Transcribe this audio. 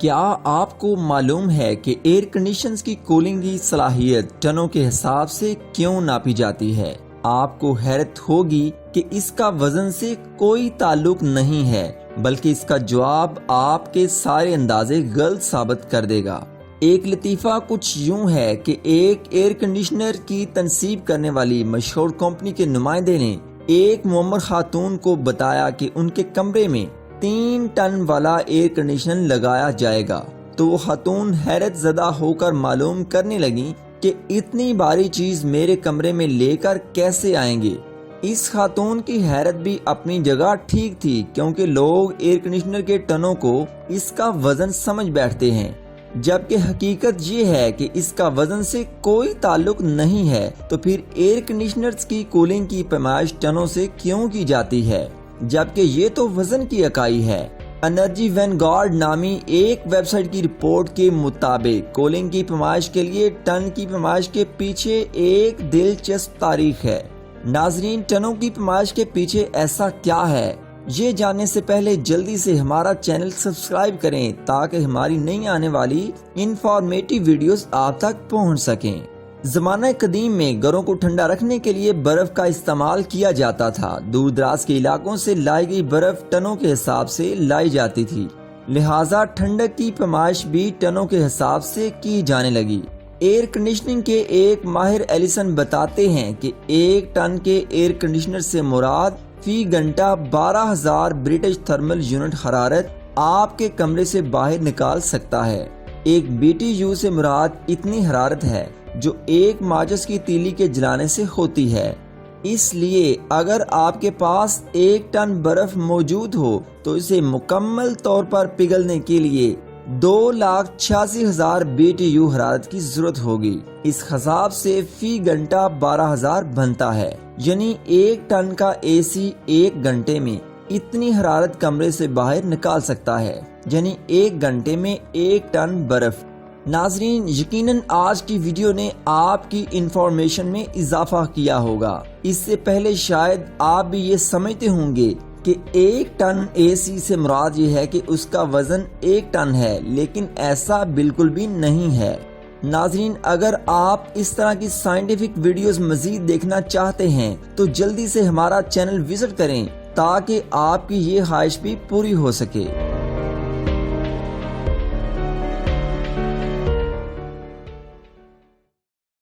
کیا آپ کو معلوم ہے کہ ایئر کنڈیشنز کی کولنگ کی صلاحیت ٹنوں کے حساب سے کیوں ناپی جاتی ہے؟ آپ کو حیرت ہوگی کہ اس کا وزن سے کوئی تعلق نہیں ہے، بلکہ اس کا جواب آپ کے سارے اندازے غلط ثابت کر دے گا۔ ایک لطیفہ کچھ یوں ہے کہ ایک ایئر کنڈیشنر کی تنصیب کرنے والی مشہور کمپنی کے نمائندے نے ایک معمر خاتون کو بتایا کہ ان کے کمرے میں 3 ٹن والا ایئر کنڈیشنر لگایا جائے گا، تو وہ خاتون حیرت زدہ ہو کر معلوم کرنے لگی کہ اتنی بھاری چیز میرے کمرے میں لے کر کیسے آئیں گے۔ اس خاتون کی حیرت بھی اپنی جگہ ٹھیک تھی، کیونکہ لوگ ایئر کنڈیشنر کے ٹنوں کو اس کا وزن سمجھ بیٹھتے ہیں، جبکہ حقیقت یہ ہے کہ اس کا وزن سے کوئی تعلق نہیں ہے۔ تو پھر ایئر کنڈیشنرز کی کولنگ کی پیمائش ٹنوں سے کیوں کی جاتی ہے، جبکہ یہ تو وزن کی اکائی ہے؟ انرجی وین گارڈ نامی ایک ویب سائٹ کی رپورٹ کے مطابق کولنگ کی پیمائش کے لیے ٹن کی پیمائش کے پیچھے ایک دلچسپ تاریخ ہے۔ ناظرین، ٹنوں کی پیمائش کے پیچھے ایسا کیا ہے، یہ جاننے سے پہلے جلدی سے ہمارا چینل سبسکرائب کریں تاکہ ہماری نئی آنے والی انفارمیٹیو ویڈیوز آپ تک پہنچ سکیں۔ زمانہ قدیم میں گھروں کو ٹھنڈا رکھنے کے لیے برف کا استعمال کیا جاتا تھا۔ دور دراز کے علاقوں سے لائی گئی برف ٹنوں کے حساب سے لائی جاتی تھی، لہٰذا ٹھنڈک کی پیمائش بھی ٹنوں کے حساب سے کی جانے لگی۔ ایئر کنڈیشننگ کے ایک ماہر ایلیسن بتاتے ہیں کہ ایک ٹن کے ایئر کنڈیشنر سے مراد فی گھنٹہ 12,000 برٹش تھرمل یونٹ حرارت آپ کے کمرے سے باہر نکال سکتا ہے۔ ایک BTU سے مراد اتنی حرارت ہے جو ایک ماچس کی تیلی کے جلانے سے ہوتی ہے۔ اس لیے اگر آپ کے پاس 1 ٹن برف موجود ہو تو اسے مکمل طور پر پگھلنے کے لیے 2,86,000 BTU حرارت کی ضرورت ہوگی۔ اس حساب سے فی گھنٹہ 12,000 بنتا ہے، یعنی 1 ٹن کا AC 1 گھنٹے میں اتنی حرارت کمرے سے باہر نکال سکتا ہے، یعنی 1 گھنٹے میں 1 ٹن برف۔ ناظرین، یقیناً آج کی ویڈیو نے آپ کی انفارمیشن میں اضافہ کیا ہوگا۔ اس سے پہلے شاید آپ بھی یہ سمجھتے ہوں گے کہ 1 ٹن AC سے مراد یہ ہے کہ اس کا وزن 1 ٹن ہے، لیکن ایسا بالکل بھی نہیں ہے۔ ناظرین، اگر آپ اس طرح کی سائنٹیفک ویڈیوز مزید دیکھنا چاہتے ہیں تو جلدی سے ہمارا چینل وزٹ کریں تاکہ آپ کی یہ خواہش بھی پوری ہو سکے۔